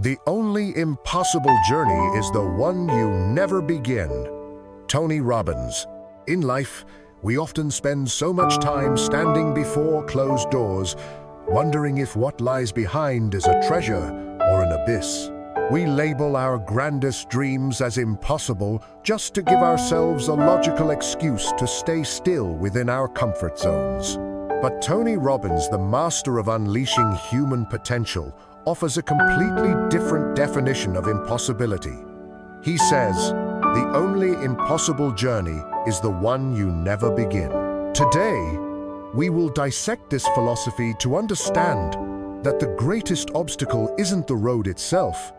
The only impossible journey is the one you never begin. Tony Robbins. In life, we often spend so much time standing before closed doors, wondering if what lies behind is a treasure or an abyss. We label our grandest dreams as impossible just to give ourselves a logical excuse to stay still within our comfort zones. But Tony Robbins, the master of unleashing human potential, offers a completely different definition of impossibility. He says, the only impossible journey is the one you never begin. Today, we will dissect this philosophy to understand that the greatest obstacle isn't the road itself,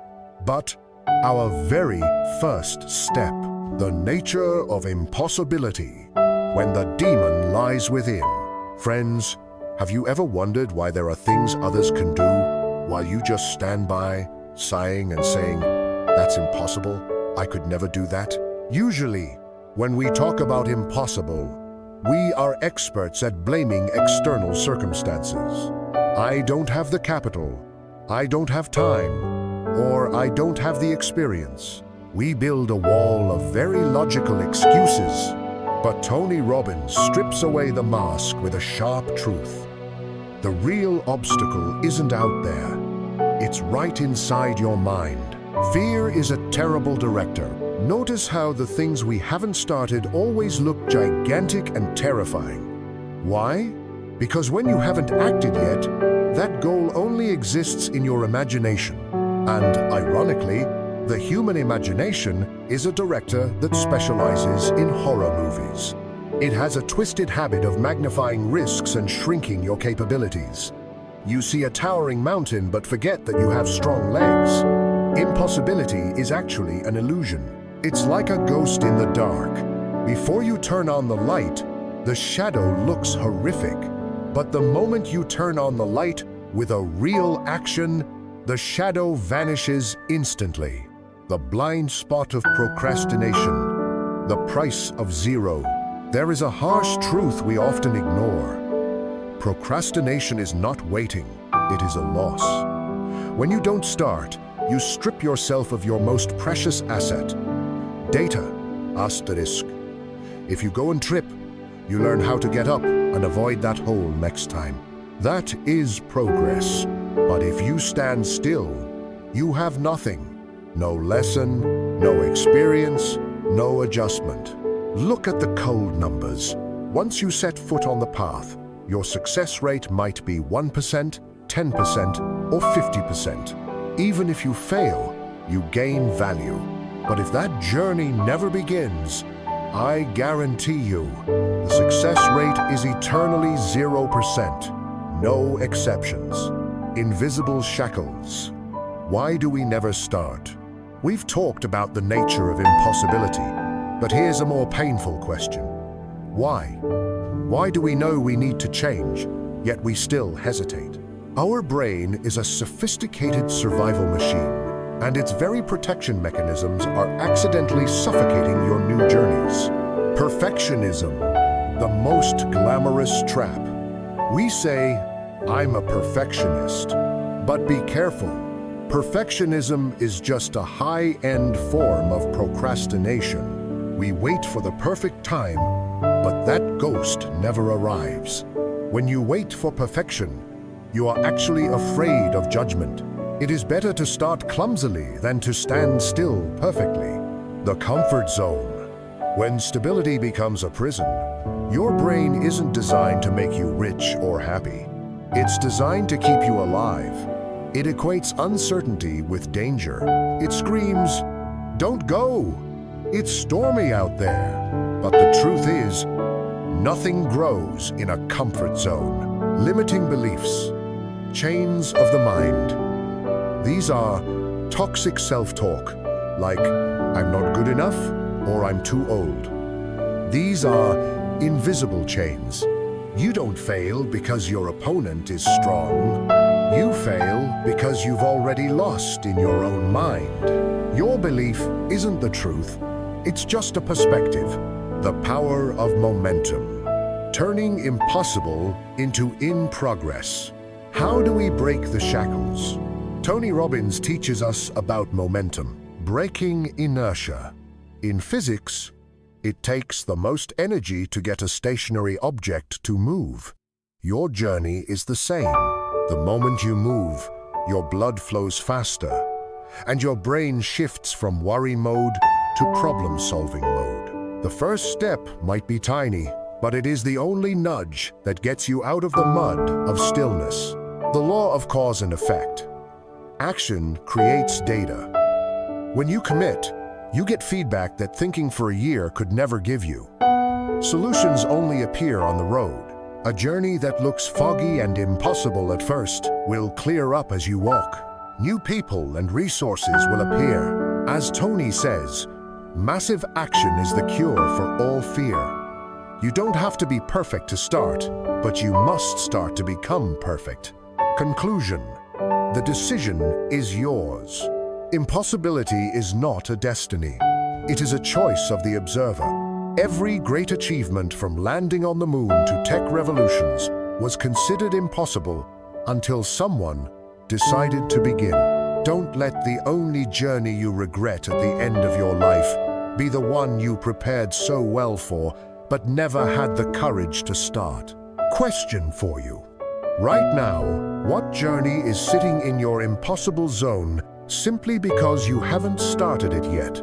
but our very first step. The nature of impossibility, when the demon lies within. Friends, have you ever wondered why there are things others can do while you just stand by, sighing and saying, "That's impossible, I could never do that"? Usually, when we talk about impossible, we are experts at blaming external circumstances. I don't have the capital, I don't have time, or I don't have the experience. We build a wall of very logical excuses. But Tony Robbins strips away the mask with a sharp truth. The real obstacle isn't out there. It's right inside your mind. Fear is a terrible director. Notice how the things we haven't started always look gigantic and terrifying. Why? Because when you haven't acted yet, that goal only exists in your imagination. And ironically, the human imagination is a director that specializes in horror movies. It has a twisted habit of magnifying risks and shrinking your capabilities. You see a towering mountain but forget that you have strong legs. Impossibility is actually an illusion. It's like a ghost in the dark. Before you turn on the light, the shadow looks horrific. But the moment you turn on the light with a real action, the shadow vanishes instantly. The blind spot of procrastination, the price of zero. There is a harsh truth we often ignore. Procrastination is not waiting, it is a loss. When you don't start, you strip yourself of your most precious asset. Data, asterisk. If you go and trip, you learn how to get up and avoid that hole next time. That is progress. But if you stand still, you have nothing. No lesson, no experience, no adjustment. Look at the cold numbers. Once you set foot on the path, your success rate might be 1%, 10%, or 50%. Even if you fail, you gain value. But if that journey never begins, I guarantee you, the success rate is eternally 0%. No exceptions. Invisible shackles. Why do we never start? We've talked about the nature of impossibility, but here's a more painful question. Why? Why do we know we need to change, yet we still hesitate? Our brain is a sophisticated survival machine, and its very protection mechanisms are accidentally suffocating your new journeys. Perfectionism, the most glamorous trap. We say, "I'm a perfectionist," but be careful. Perfectionism is just a high-end form of procrastination. We wait for the perfect time, but that ghost never arrives. When you wait for perfection, you are actually afraid of judgment. It is better to start clumsily than to stand still perfectly. The comfort zone. When stability becomes a prison, your brain isn't designed to make you rich or happy. It's designed to keep you alive. It equates uncertainty with danger. It screams, "Don't go! It's stormy out there." But the truth is, nothing grows in a comfort zone. Limiting beliefs, chains of the mind. These are toxic self-talk, like "I'm not good enough" or "I'm too old." These are invisible chains. You don't fail because your opponent is strong. You fail because you've already lost in your own mind. Your belief isn't the truth, it's just a perspective. The power of momentum. Turning impossible into in progress. How do we break the shackles? Tony Robbins teaches us about momentum, breaking inertia. In physics, it takes the most energy to get a stationary object to move. Your journey is the same. The moment you move, your blood flows faster, and your brain shifts from worry mode to problem-solving mode. The first step might be tiny, but it is the only nudge that gets you out of the mud of stillness. The law of cause and effect. Action creates data. When you commit, you get feedback that thinking for a year could never give you. Solutions only appear on the road. A journey that looks foggy and impossible at first will clear up as you walk. New people and resources will appear. As Tony says, massive action is the cure for all fear. You don't have to be perfect to start, but you must start to become perfect. Conclusion. The decision is yours. Impossibility is not a destiny. It is a choice of the observer. Every great achievement from landing on the moon to tech revolutions was considered impossible until someone decided to begin. Don't let the only journey you regret at the end of your life be the one you prepared so well for, but never had the courage to start. Question for you. Right now, what journey is sitting in your impossible zone simply because you haven't started it yet?